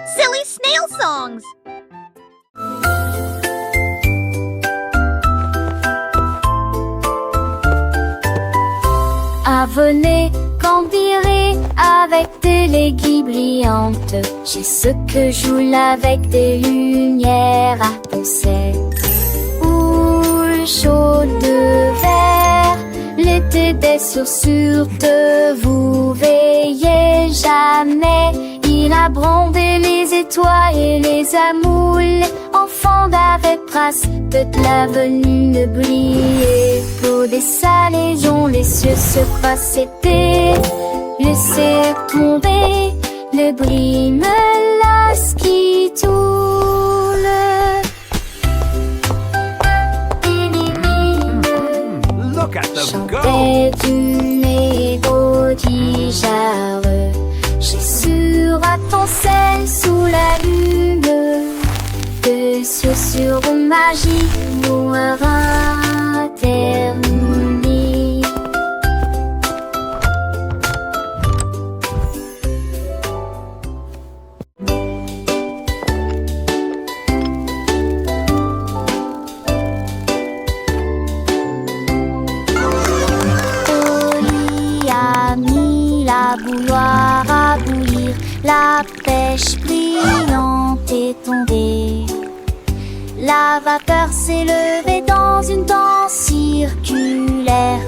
Silly snail songs. Ah, venez, cambirer avec des léguilles brillantes. J'ai ce que joue avec des lumières à penser. Houle chaude de verre, l'été des chaussures de vous veillez jamais. Il a brandé les étoiles et les amoules. Enfants d'avec trace de l'avenue briller. Pour des salaisons, les cieux se croisent, c'était laisser tomber le bris menace qui tourne. Look at them go! Chantait du mélodie j'ai sur à ton sel sous la lune. De sur magie pour terminer. Oli a mis la bouilloire à bouillir, la pêche brillante est tombée. La vapeur s'est levée dans une danse circulaire.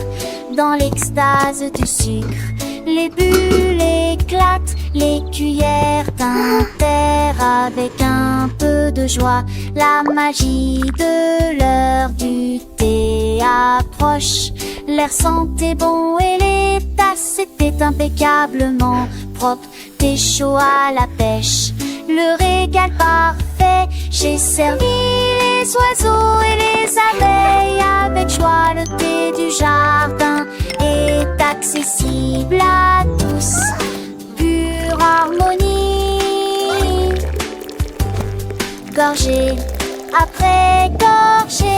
Dans l'extase du sucre, les bulles éclatent, les cuillères tintèrent avec un peu de joie. La magie de l'heure du thé approche. L'air sentait bon et les tasses étaient impeccablement propres. Thé chaud à la pêche, le régal parfait. J'ai servi les oiseaux et les abeilles avec joie. Le thé du jardin est accessible à tous. Pure harmonie, gorgée après gorgée.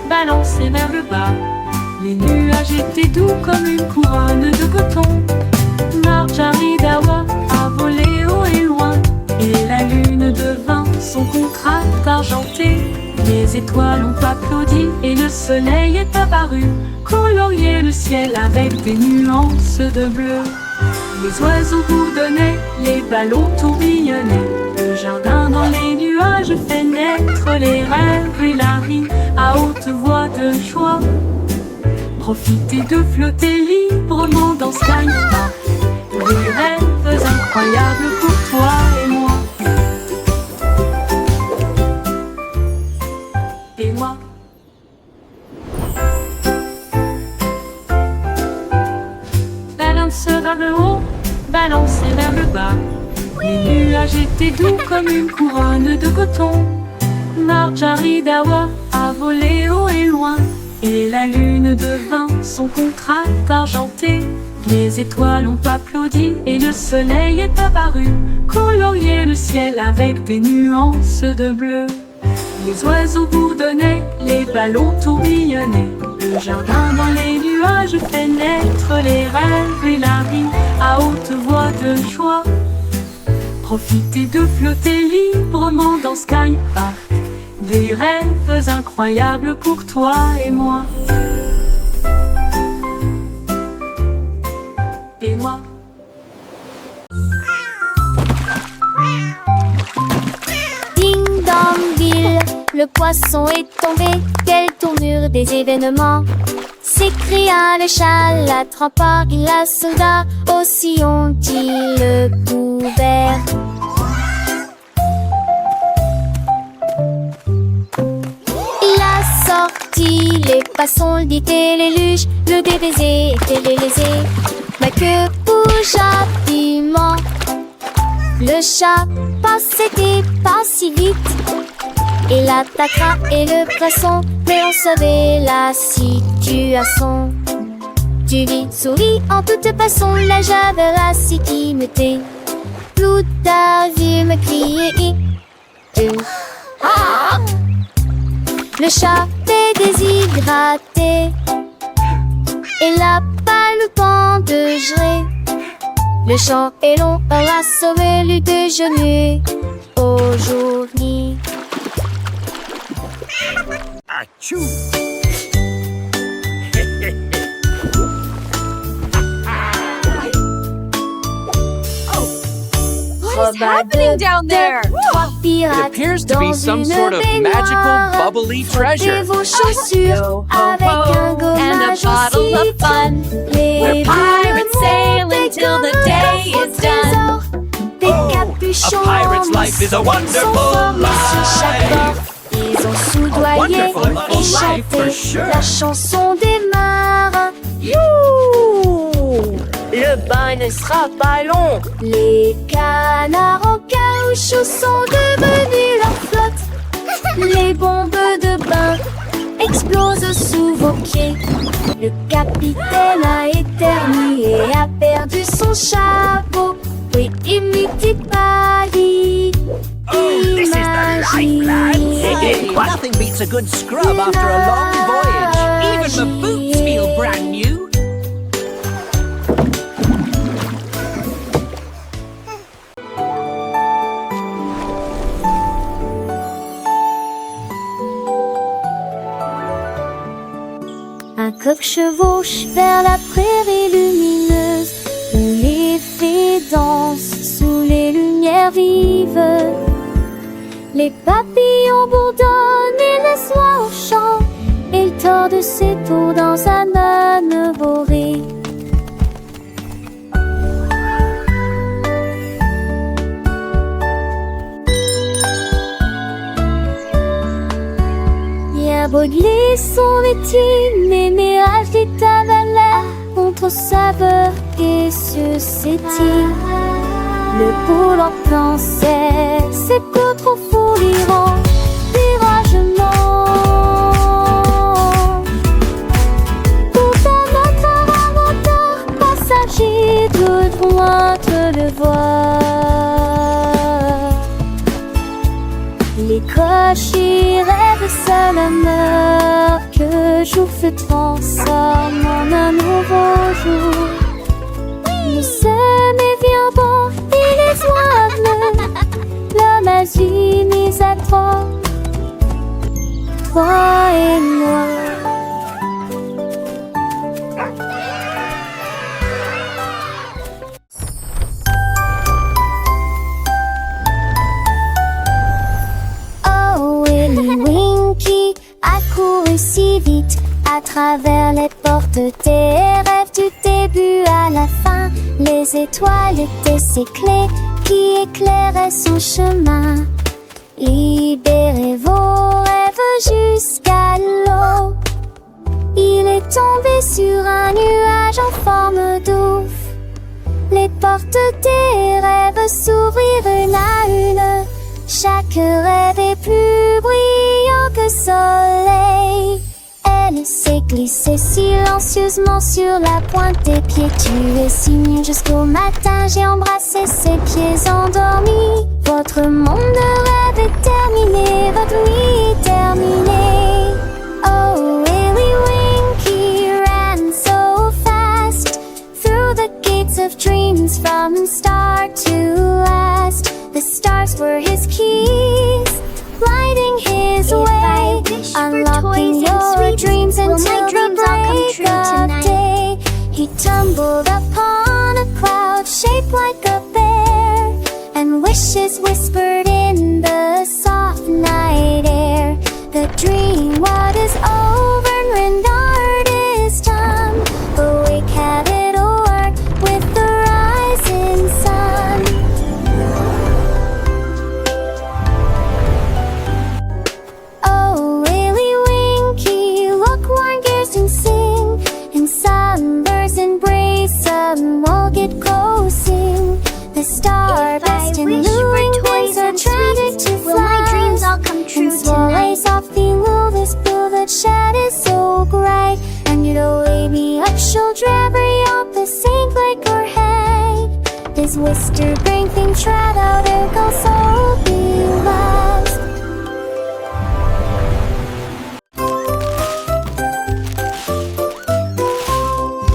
Balancés vers le bas, les nuages étaient doux comme une couronne de coton. Marjaridawa a volé haut et loin, et la lune devint son contraste argenté. Les étoiles ont applaudi et le soleil est apparu, colorier le ciel avec des nuances de bleu. Les oiseaux bourdonnaient, les ballons tourbillonnaient. Le jardin dans les nuages fait naître les rêves et la rime à haute voix de joie. Profitez de flotter librement dans Sky Park. Des rêves incroyables pour toi et moi. Et moi. Balance vers le haut, balancez vers le bas. Les nuages étaient doux comme une couronne de coton. Marjaridawa a volé haut et loin, et la lune devint son contraste argenté. Les étoiles ont applaudi et le soleil est apparu, colorier le ciel avec des nuances de bleu. Les oiseaux bourdonnaient, les ballons tourbillonnaient. Le jardin dans les nuages fait naître les rêves et la rime à haute voix de joie. Profitez de flotter librement dans Sky Park. Des rêves incroyables pour toi et moi. Et moi. Ding dong ville, le poisson est tombé. Quelle tournure des événements! S'écria le chat, l'attrapant, la soldat. Aussi ont-ils le couvert. Il a sorti les passons, le dit et les luges. Le DBZ était lésé, mais que bouge rapidement. Le chat passait pas si vite. et l'attaquera et le poisson, mais on savait la situation. Tu vis, souris en toute façon, là j'avais la sécurité. Tout a vu me crier. Le chat est déshydraté, et n'a pas le temps de gérer. Le champ est long, on a sauvé le déjeuner aujourd'hui. Achou! What is happening down there? It appears to be some sort of magical, bubbly treasure. Vos chaussures avec un and a gommage bottle aussi of fun. Les We're pirates sailing till the day is done. Des A capuchons pirate's life is a sont wonderful formés sur chaque bord. life. Ils ont soudoyé wonderful et life chanté for sure. la chanson des marins. Le bain ne sera pas long. Les canards en caoutchouc sont devenus leur flotte. Les bombes de bain explosent sous vos pieds. Le capitaine a éternué et a perdu son chapeau. Oui, imite pas dit. Oh, this is the life, lads. Nothing beats a good scrub after a long voyage. Even the boots feel brand new. Un coq chevauche vers la prairie lumineuse, où les fées dansent sous les lumières vives. Les papillons bourdonnent et laissent l'oie au chant, et il tord ses tours dans un âne boré. Bien brûler son métier, mais mirage des tavalères contre saveur et susceptible. Le poule en pensait, c'est que trop fou l'Iran, viragement. Pourtant notre inventeur, passager de droite le voir. Les cochers rêvent seul un heure que jour se transforme en un nouveau jour. Nous sommes bien bons et les oies l'homme a unis à trois, toi et moi. Oh, Willy Winky a couru si vite à travers les portes des rêves du début à la fin. Les étoiles étaient ses clés qui éclairaient son chemin. Libérez vos rêves jusqu'à l'eau. Il est tombé sur un nuage en forme d'ouf. Les portes des rêves s'ouvrirent une à une. Chaque rêve est plus brillant que soleil. Elle s'est glissée silencieusement sur la pointe des pieds. Tu es si mieux jusqu'au matin. J'ai embrassé ses pieds endormis. Votre monde de rêve est terminé. Votre nuit est terminée. Oh, Willy Winky ran so fast through the gates of dreams from start to last. The stars were his keys, lighting his way, unlocking your dreams until the break of day. He tumbled upon a cloud shaped like a bear, and wishes whispered in the soft night air. The dream what is over and rendered is done. Awake, have it o'er with the rising sun. Oh, Willy Winky, look, warm gears and sing. In sunbursts embrace some will get coasting. The star best in luring days are draberiant the same like our head. Des Wister bring thing trad out et quand ça last.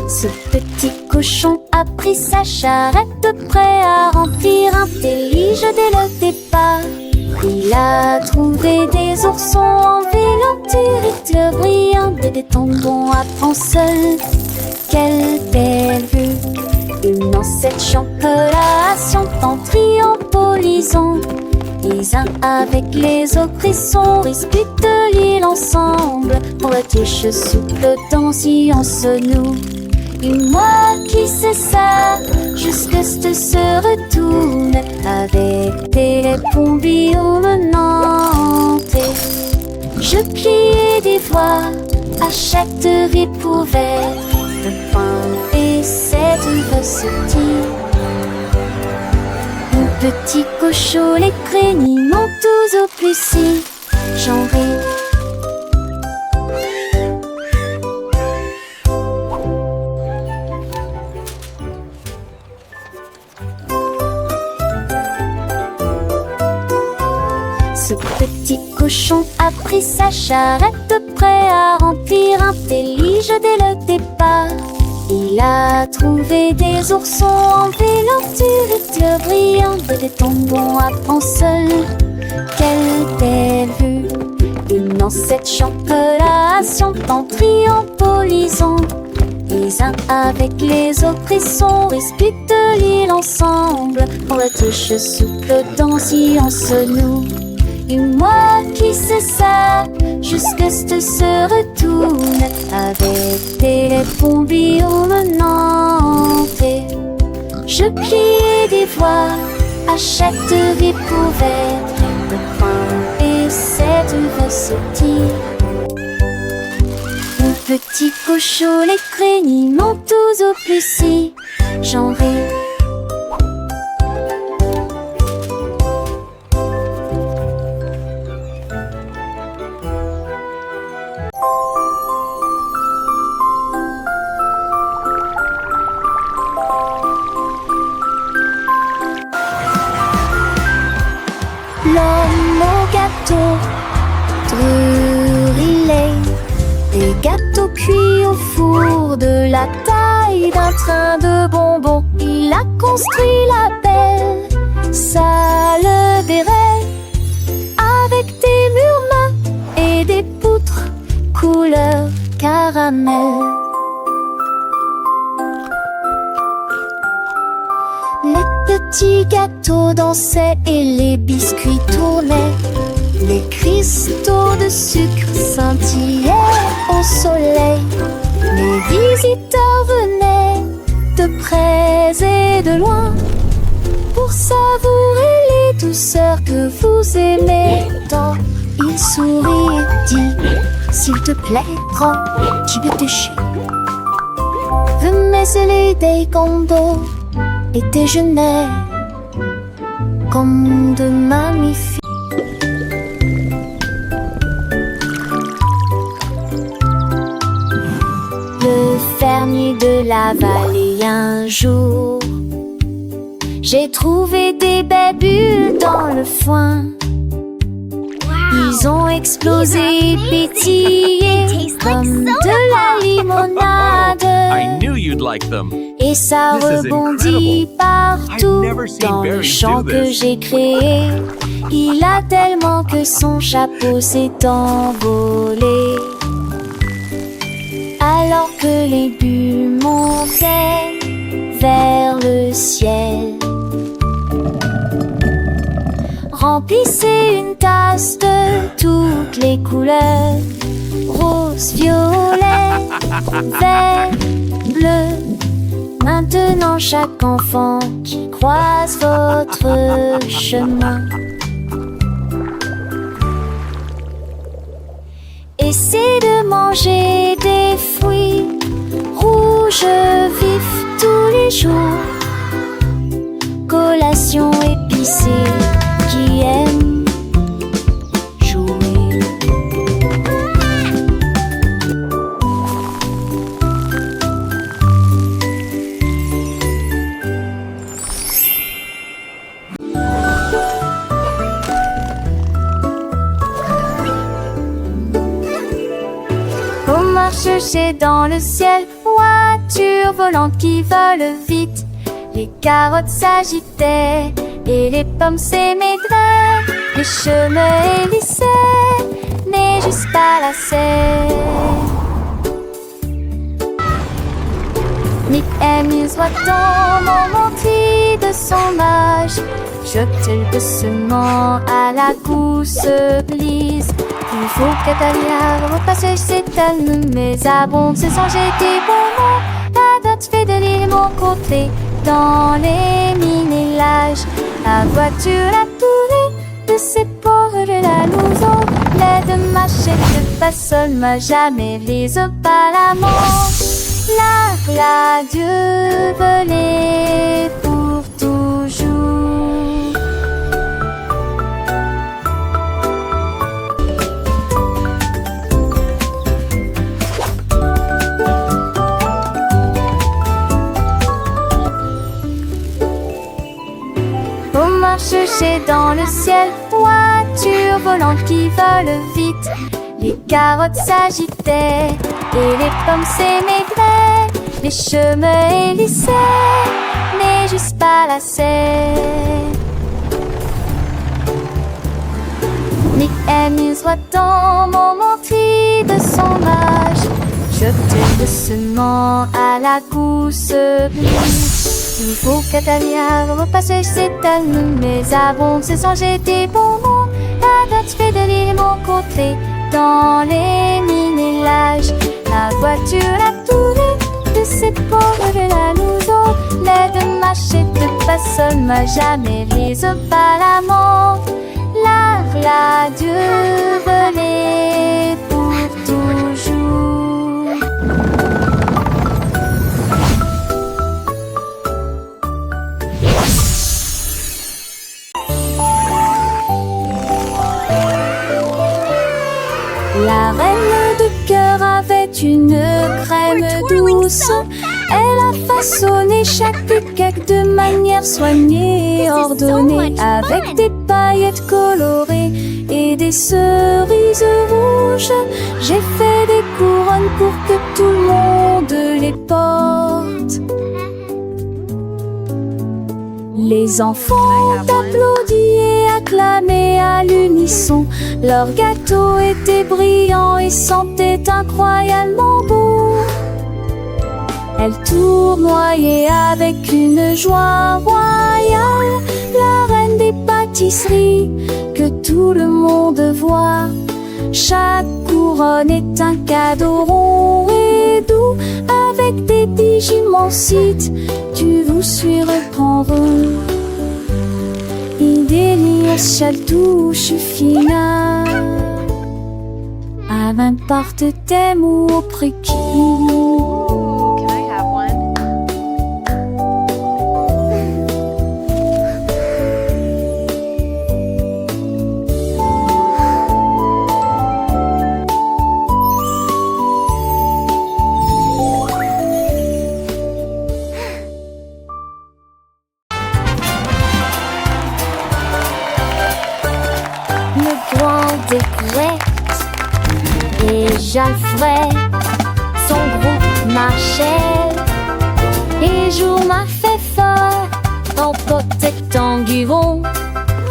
Ce petit cochon a pris sa charrette prêt à remplir un délige dès le départ. Il a trouvé des oursons en vélanture et le brillant des tendons apprend seul. Quelle belle vue! Une ancêtre champelation en triombolisant. Les uns avec les autres frissons disputent l'île ensemble. Pour la tige souple dans science nous. Et moi qui sais ça, jusque ce se retourne avec des pombillons menantés. Je pliais des voix à chaque ripouvette de pain et cette recetille. Mon petit cochon, les créniments tous au plus si j'en ris. Ce petit cochon a pris sa charrette prêt à remplir un délige dès le départ. Il a trouvé des oursons en vélanture et le brillant des tendons apprend seul. Quelle belle vue! Une ancêtre champelation en triombolisant. Les uns avec les autres frissons disputent l'île ensemble. Pour la tige souple dans science nous. Et moi qui sais ça, jusque ce se retourne avec des pombillons menantés. Je pliais des voix à chaque ripouvette de pain et cette recetille. Mon petit cochon, les créniments tous au plus si j'en ris. L'homme au gâteau, drillé, des gâteaux cuits au four de la taille d'un train de bonbons. Il a construit la belle salle des rêves avec des murs mat et des poutres couleur caramel. Les petits gâteaux dansaient et les biscuits tournaient. Les cristaux de sucre scintillaient au soleil. Les visiteurs venaient de près et de loin pour savourer les douceurs que vous aimez tant. Il sourit et dit: s'il te plaît, prends du déchet. Venez sceller des condos et déjeuner comme de magnifiques. Le fermier de la vallée un jour, j'ai trouvé des belles bulles dans le foin. Ils ont explosé et pétillé comme de la limonade. I knew you'd like them. Et ça This is rebondit incredible. partout I've never seen dans le berries champ do que this. j'ai créé. Il a tellement que son chapeau s'est envolé. Alors que les bulles montaient vers le ciel, remplissez une tasse de toutes les couleurs: rose, violet, vert, bleu. Maintenant chaque enfant qui croise votre chemin essaie de manger des fruits rouges vifs tous les jours. Collation épicée qui aime jouer. marchait dans le ciel, voiture volante qui vole vite. Les carottes s'agitaient et les pommes s'émaidraient. Les chemins hélissaient, mais juste pas lassaient. Nick amuse voit-on monter de son âge, jeter doucement à la course glisse. Il faut qu'Atalia au passage s'étonne, mais abonde se sent jeter bon mot. La dot fait de l'île mon côté, dans les minélages. La voiture a tourné de ses pauvres la louson. L'aide machette pas seul, m'a jamais les pas la manche. La Dieu volait pour toujours. On marche chez dans le ciel, voiture volante qui vole vite. Les carottes s'agitaient et les pommes s'émaidraient. Les chemins hélissaient, mais juste pas lassaient. Nick amuse voit-on monter de son âge, jeter doucement à la course glisse. Il faut qu'Atalia au passage s'étonne, mais abonde se sent jeter bon mot. La dot fait de l'île mon côté, dans les minélages. La voiture a tourné de ses pauvres la louson. L'aide machette pas seul, m'a jamais les pas la mort. La Dieu volait pour toujours. La reine de cœur avait une crème douce. Elle a façonné chaque cake de manière soignée et ordonnée, avec des paillettes colorées et des cerises rouges. J'ai fait des couronnes pour que tout le monde les porte. Les enfants applaudissaient et acclamaient à l'unisson. Leur gâteau était brillant et sentait incroyablement beau. Elle tournoyait avec une joie royale, la reine des pâtisseries que tout le monde voit. Chaque couronne est un cadeau rond et doux, avec des digimansites, tu vous surprendre. Idélia touche fina, à n'importe thème ou au préquis. Can I have one? Le grand découverte et Jalfred, son groupe marchait. Et jour m'a fait fort en protectant Guiron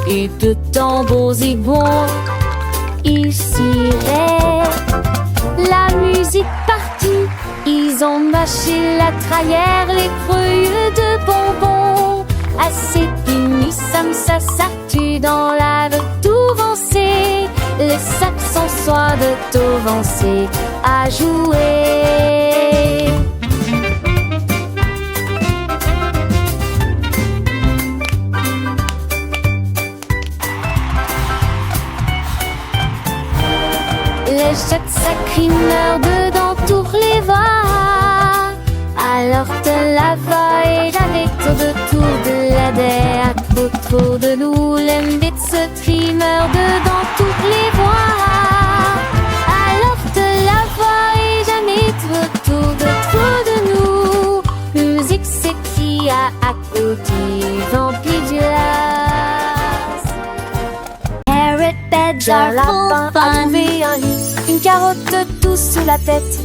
et de tambours et bons. Ils s'iraient, la musique partie. Ils ont mâché la trahère, les feuilles de bonbons. Assez fini, ça s'artue dans la Touvancé. Les Saxons soient de Touvancé à jouer. Les jets sacrimeurs dedans tous les va. Alors te la va et j'avais tout de la derrière. Autour de nous, l'embête se trimeur dedans toutes les voies. Alors te la va et jamais autour de nous. Musique c'est qui a à côté, vampire du las. Harriet Badger, lapin a trouvé un lit, une carotte douce sous la tête.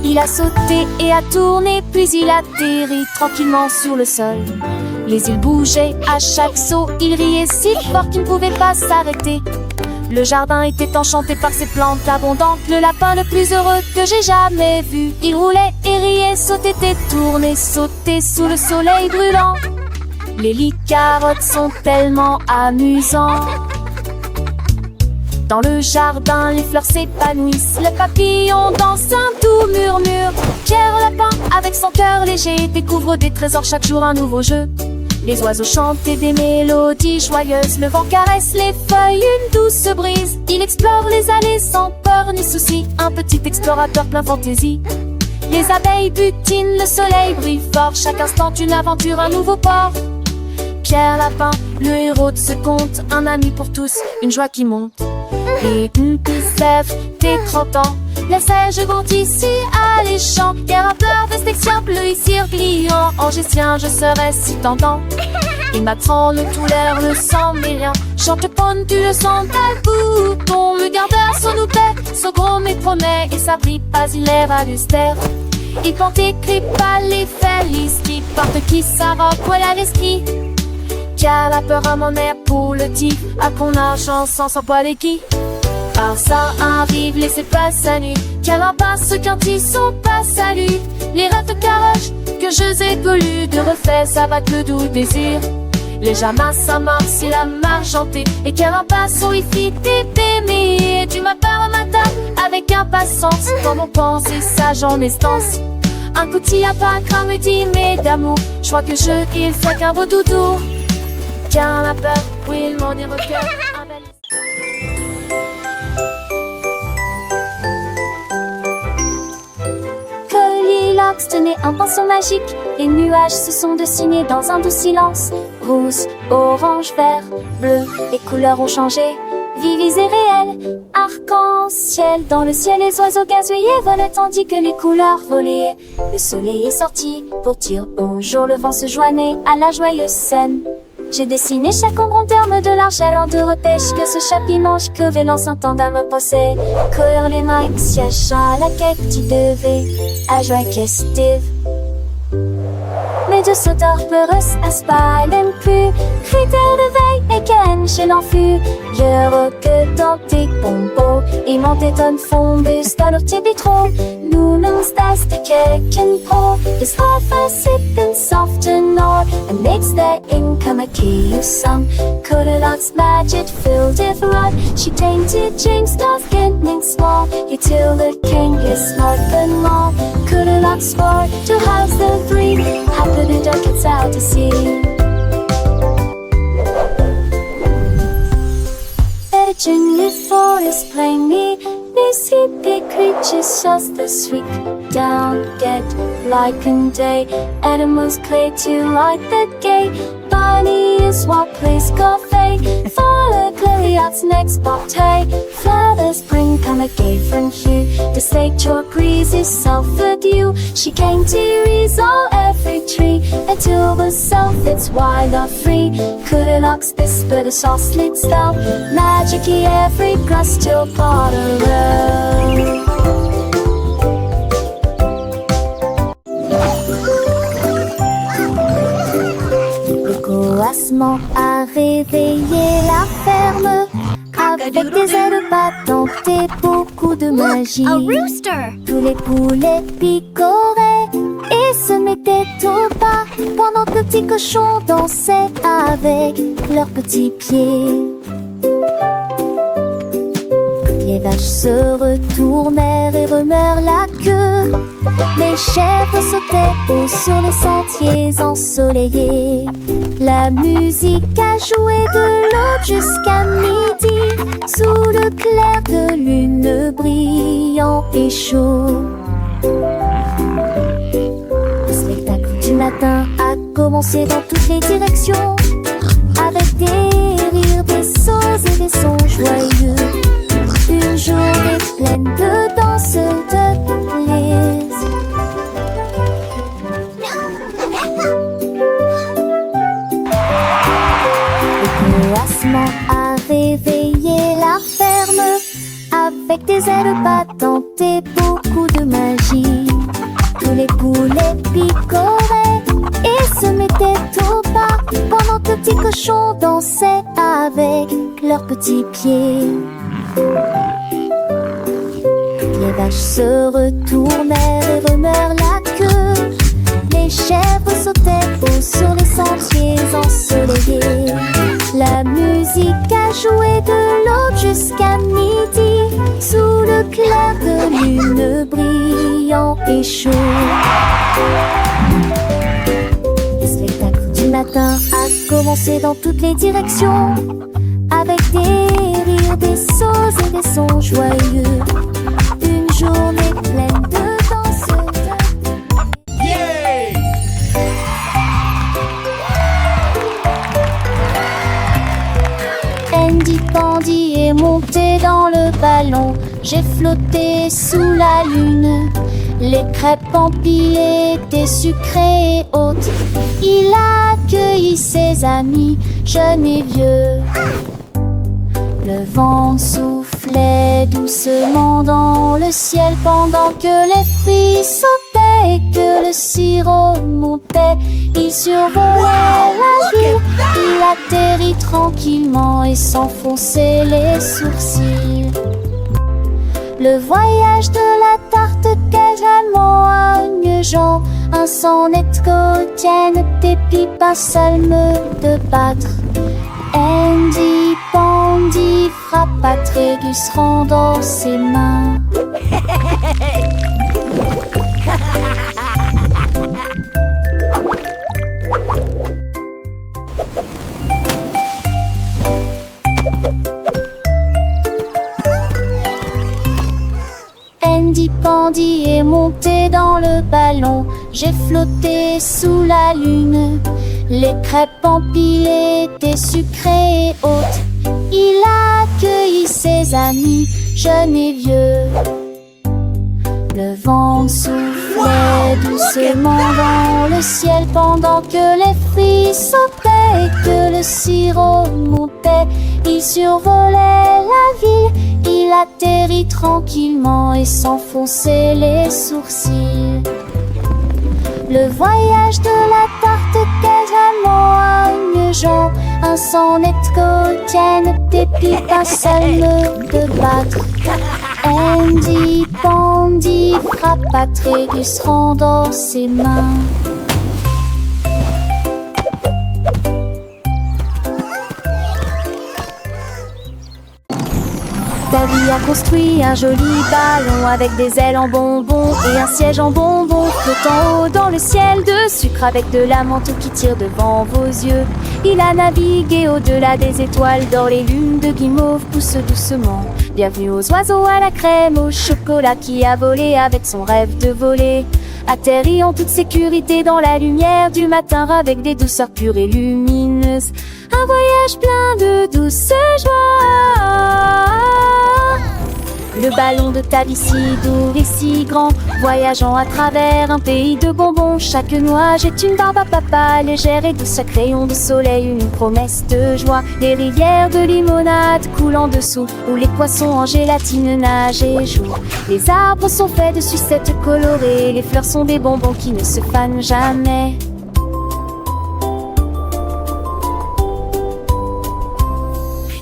Il a sauté et a tourné, puis il atterrit tranquillement sur le sol. Les îles bougeaient à chaque saut, il riait si fort qu'il ne pouvait pas s'arrêter. Le jardin était enchanté par ses plantes abondantes. Le lapin le plus heureux que j'ai jamais vu. Il roulait et riait, sautait et tournait, sautait sous le soleil brûlant. Les lis-carottes sont tellement amusants. Dans le jardin, les fleurs s'épanouissent. Le papillon danse un doux murmure. Pierre Lapin, avec son cœur léger, découvre des trésors chaque jour, un nouveau jeu. Les oiseaux chantent des mélodies joyeuses. Le vent caresse les feuilles, une douce brise. Il explore les allées sans peur ni souci. Un petit explorateur plein fantaisie. Les abeilles butinent, le soleil brille fort. Chaque instant une aventure, un nouveau port. Pierre Lapin, le héros de ce conte. Un ami pour tous, une joie qui monte. Et Sèvres, tes 30 ans. Laissais-je grandis si alléchant. Et rappeur de section bleu ici pliant. Angicien, je serais si tentant. Il m'attend le tout l'air, le sang mais rien. Chante ponne, tu le sens tel bouton. Le gardeur son nous paie, son gros mais promet. Et ça brille pas, il est valustère. Il porte écrit pas les felices. Qui porte qui sa robe, voilà l'esprit. Qu'a la peur à mon air pour le tif. À qu'on a chance sans poil et qui. Par ça arrive, laissez pas sa nuit. Quel impasse quand ils sont pas saluts. Les rates caroches que je ai golus. De refait, ça va le doux désir. Les jamas, ça marche, c'est la marchantée. Et quel impasse où il fit t'aimer. Tu m'appelles un matin avec impatience. Comme on pense et sage en estance. Un coup d'y a pas quand me dit mais d'amour. Je crois que je il fait qu'un beau doudou. Car la peur, oui, il m'en est recueil. Goldilocks tenait un pinceau magique. Les nuages se sont dessinés dans un doux silence. Rouge, orange, vert, bleu, les couleurs ont changé. Vives et réelles, arc-en-ciel. Dans le ciel, les oiseaux gazouillaient, volaient tandis que les couleurs volaient. Le soleil est sorti pour dire bonjour. Le vent se joignait à la joyeuse scène. J'ai dessiné chaque ombre en termes de l'argent de repêche. Que ce chapimanche que vélant s'entende à me poser. Courir les mains, siège à la quête, tu devais à joie festive. Mais de sauteurs peureux à spalen plus. Critères de veille et ken chez l'enfus. Je que dans tes pompos. Et mon téton fond dans leur petit bitron. Nous nous stas de keken pro. The sofa sipping soft and all. And makes their income a key of some. Goldilocks magic filled with rod. She tainted James Dawes getting small. He till the king is smart and long. Goldilocks swore to house the three. Happy the duck gets out to sea. Legend the forest plainly. These hippie creatures just the sweet down get like and day. Animals play to light the gate. Bunny is what plays coffee. Follow Goldilocks next bouquet. Flowers bring come a gay from hue. The nature breezes self-fed you. She came to resolve every tree. Until the self it's wild or free. Goldilocks whisper the soft slits down. Magic-y every grass till part around. Le coassement a réveillé la ferme. Avec des ailes battantes et beaucoup de magie. Tous les poulets picoraient et se mettaient au pas. Pendant que le petit cochon dansait avec leurs petits pieds. Les vaches se retournèrent et remuèrent la queue. Les chèvres sautaient haut sur les sentiers ensoleillés. La musique a joué de l'aube jusqu'à midi. Sous le clair de lune brillant et chaud. Le spectacle du matin a commencé dans toutes les directions. Avec des rires, des sauts et des sons joyeux. Une journée pleine de danse, de plaisir. Le coassement a réveillé la ferme. Avec des ailes battantes et beaucoup de magie. tous les poulets picoraient et se mettaient au pas, pendant que petits cochons dansaient avec leurs petits pieds. Les vaches se retournèrent et remuèrent la queue. Les chèvres sautaient haut sur les sentiers ensoleillés. La musique a joué de l'aube jusqu'à midi, sous le clair de lune brillant et chaud. Le spectacle du matin a commencé dans toutes les directions, avec des rires, des sauts et des sons joyeux. Une journée pleine de danse. Yay! Andy Pandy est monté dans le ballon. J'ai flotté sous la lune. Les crêpes empilées étaient sucrées et hautes. Il a accueilli ses amis, jeunes et vieux. Le vent soufflait doucement dans le ciel pendant que les fruits sautaient et que le sirop montait. Il survolait la ville, il atterrit tranquillement et s'enfonçait les sourcils. Le voyage de la tarte quasiment à Jean, un sonnet quotidien, des pipes, un salme de battre. Andy Pandy frappa Trégus rendant ses mains. Andy Pandy est monté dans le ballon. J'ai flotté sous la lune. Les crêpes empilées étaient sucrées et hautes. Il a accueilli ses amis, jeunes et vieux. Le vent soufflait doucement dans le ciel pendant que les fruits sautaient et que le sirop montait. Il survolait la ville, il atterrit tranquillement et s'enfonçait les sourcils. Le voyage de la tarte quasiment à Jean, un sonnet quotidien, des pipes, un salme de battre. Andy Pandy frappa Trégus rendant ses mains. Davy a construit un joli ballon avec des ailes en bonbons et un siège en bonbons flottant haut dans le ciel de sucre avec de la menthe qui tire devant vos yeux. Il a navigué au-delà des étoiles d'or, les lunes de guimauve poussent doucement. Bienvenue aux oiseaux, à la crème, au chocolat qui a volé avec son rêve de voler. Atterri en toute sécurité dans la lumière du matin avec des douceurs pures et lumineuses. Un voyage plein de douce joie. Le ballon de Davy si doux et si grand, voyageant à travers un pays de bonbons. Chaque noix jette une barbe à papa, légère et douce, chaque rayon de soleil une promesse de joie. Les rivières de limonade coulent en dessous, où les poissons en gélatine nagent et jouent. Les arbres sont faits de sucettes colorées, les fleurs sont des bonbons qui ne se fanent jamais.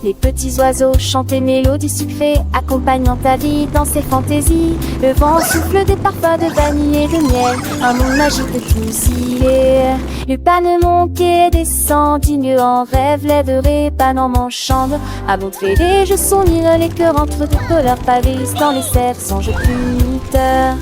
Les petits oiseaux chantent des mélodies sucrées, accompagnant ta vie dans ses fantaisies. Le vent souffle des parfums de vanille et de miel, un monde magique de tous il est. Le panneau monte et descend, digne en rêve, lèverait pan en manchant. À montrer les jeux s'unir, les cœurs entre de couleurs pavés dans les cerfs sans jeu puniteurs.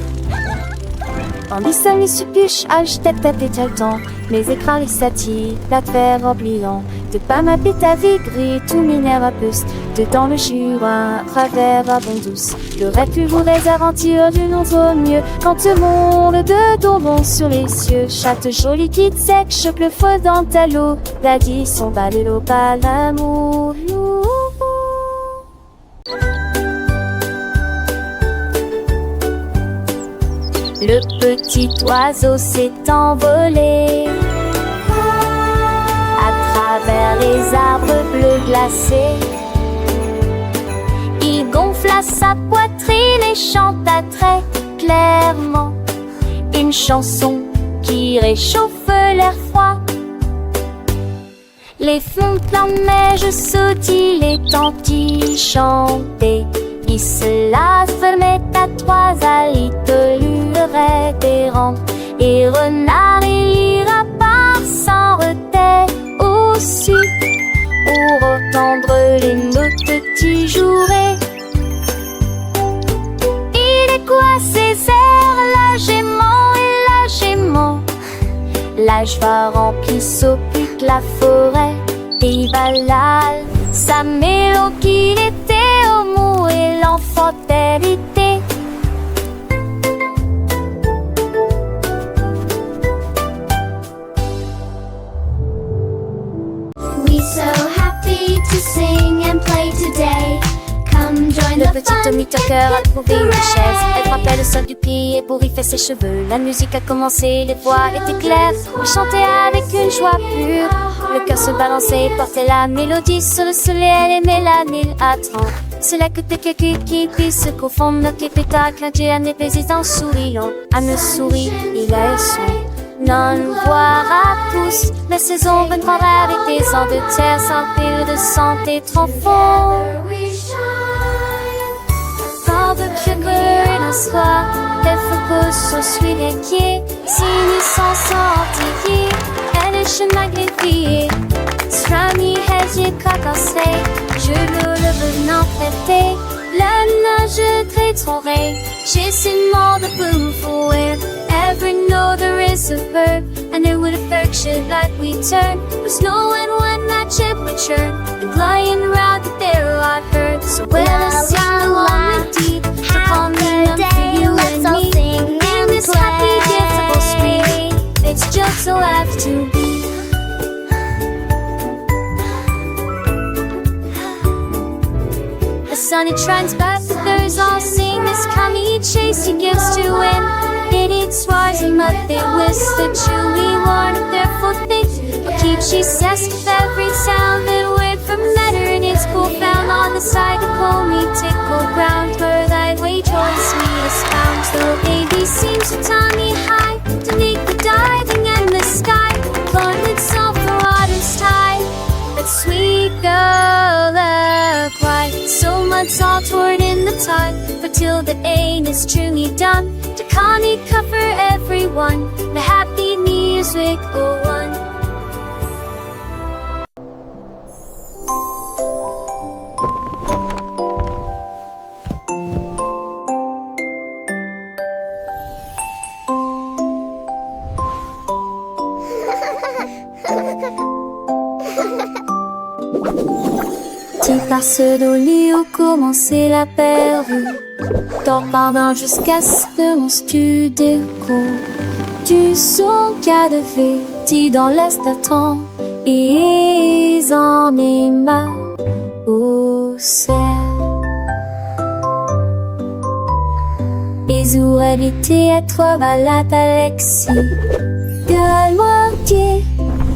En dissonne les suppuches, tête le temps, mes écrans les satis, la terre oubliant. De pas ma ta vie gris, tout minère à puce. Dedans le Jura, travers à bon douce. Le rêve plus vous aventure du nom au mieux. Quand le monde de bonbons sur les cieux, chatte jolie qui sec, choque le feu dans ta l'eau. Daddy son bas de l'eau, pas l'amour. Le petit oiseau s'est envolé à travers les arbres bleus glacés. Il gonfla sa poitrine et chanta très clairement. Il une chanson qui réchauffe l'air froid. Les fontaines neige sautillent, les tantis chantaient. Ils se la fermaient à trois alites, lure révérend. Et renard et lapin s'en retait aussi pour entendre les notes qui joueraient. Il est quoi ces airs, la gémeaux et la gémeaux? L'âge va remplir s'occupe la forêt et Valal, sa mélodie qu'il était au mot et l'enfant hérité. We so happy to sing and play today. Come join Le the petit fun Tommy Tucker a trouvé une chaise. Elle frappait le sol du pied pour y faire ses cheveux. La musique a commencé, les voix étaient claires. Il chantait avec une joie pure. Le cœur se balançait et portait la mélodie sur le soleil. Elle aimait la nuit attend. C'est là que t'es quelqu'un qui puisse se confondre. Notre pétacle, un Dieu, un épais en souriant. À me sourire, il a un soin. Non, nous voir à tous. La saison 23 avec des ans de terre sans pile de santé trop fort. Sans de sugar dans soir, elle focus sur celui qui signe sans sortir. Elle est chemin greffé. Strami has you cacassé. Je le venant prêter. La nage très tourée. J'ai seulement de boom for it. Ever know there is a verb, and it would affect shit like we turn. Was snowing when that ship would churn, and flying around the there I heard. So well, let's sing along with deep. Upon the day, let's all sing in this happy, difficult street. It's just so have to be. The sun it shines back, the birds all sing. This commie chase he gives to win. It eats rising up, they whisper chewy one of their full things. But keep she says with every sound that word from letter in its cool found on the side of cold me tickle ground where thy way choice me is found. So baby seems to tummy high to make the diving in the sky. Lord itself the water's tide. But sweet girl cry. So much all toward in the tide. For till the aim is truly done. To Connie cover everyone. The happy music go on. Tu passes au lit où commençait la pervue. T'en pardon jusqu'à ce que mon studio du son qu'a de fait dans l'est attend et en est ma au ciel. Et où habiter à toi balade Alexis. Gueule-moi qui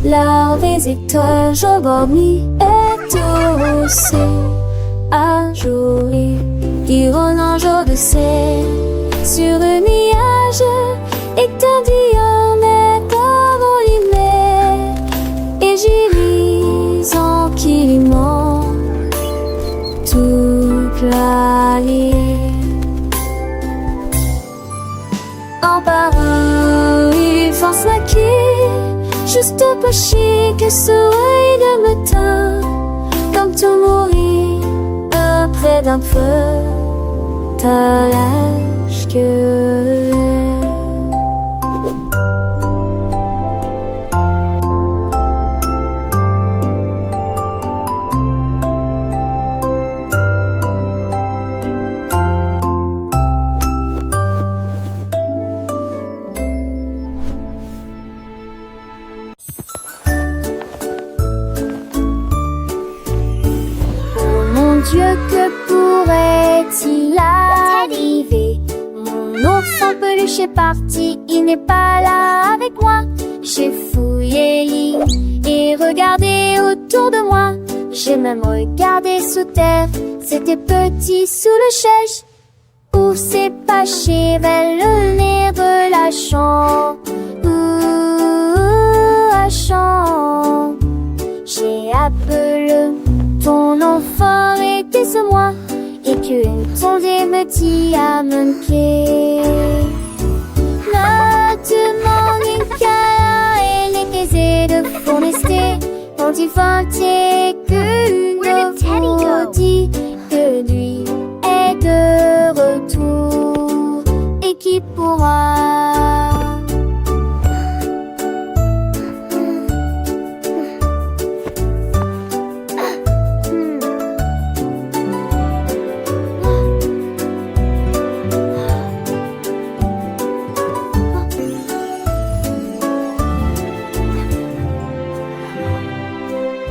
la visiteur je dormis et tout aussi à jouer. Iron un jour de ciel sur un nuage étendu en est envolé. Et j'y lis en kiliment toute la ligne. En parole, il force la quille, juste pas chier que ce œil de matin, comme tout mourir près d'un feu, t'as l'âge que Dieu, que pourrait-il arriver? Mon ourson peluche est parti, il n'est pas là avec moi. J'ai fouillé l'île et regardé autour de moi. J'ai même regardé sous terre, c'était petit sous le chèche. pour s'épacher vers le nez relâchant. Relâchant. J'ai appelé ton enfant était ce moi, et que ton dé me dit à manquer. Maintenant, et les caisses de forester, quand il fantait que nous dit que lui est de retour, et qui pourra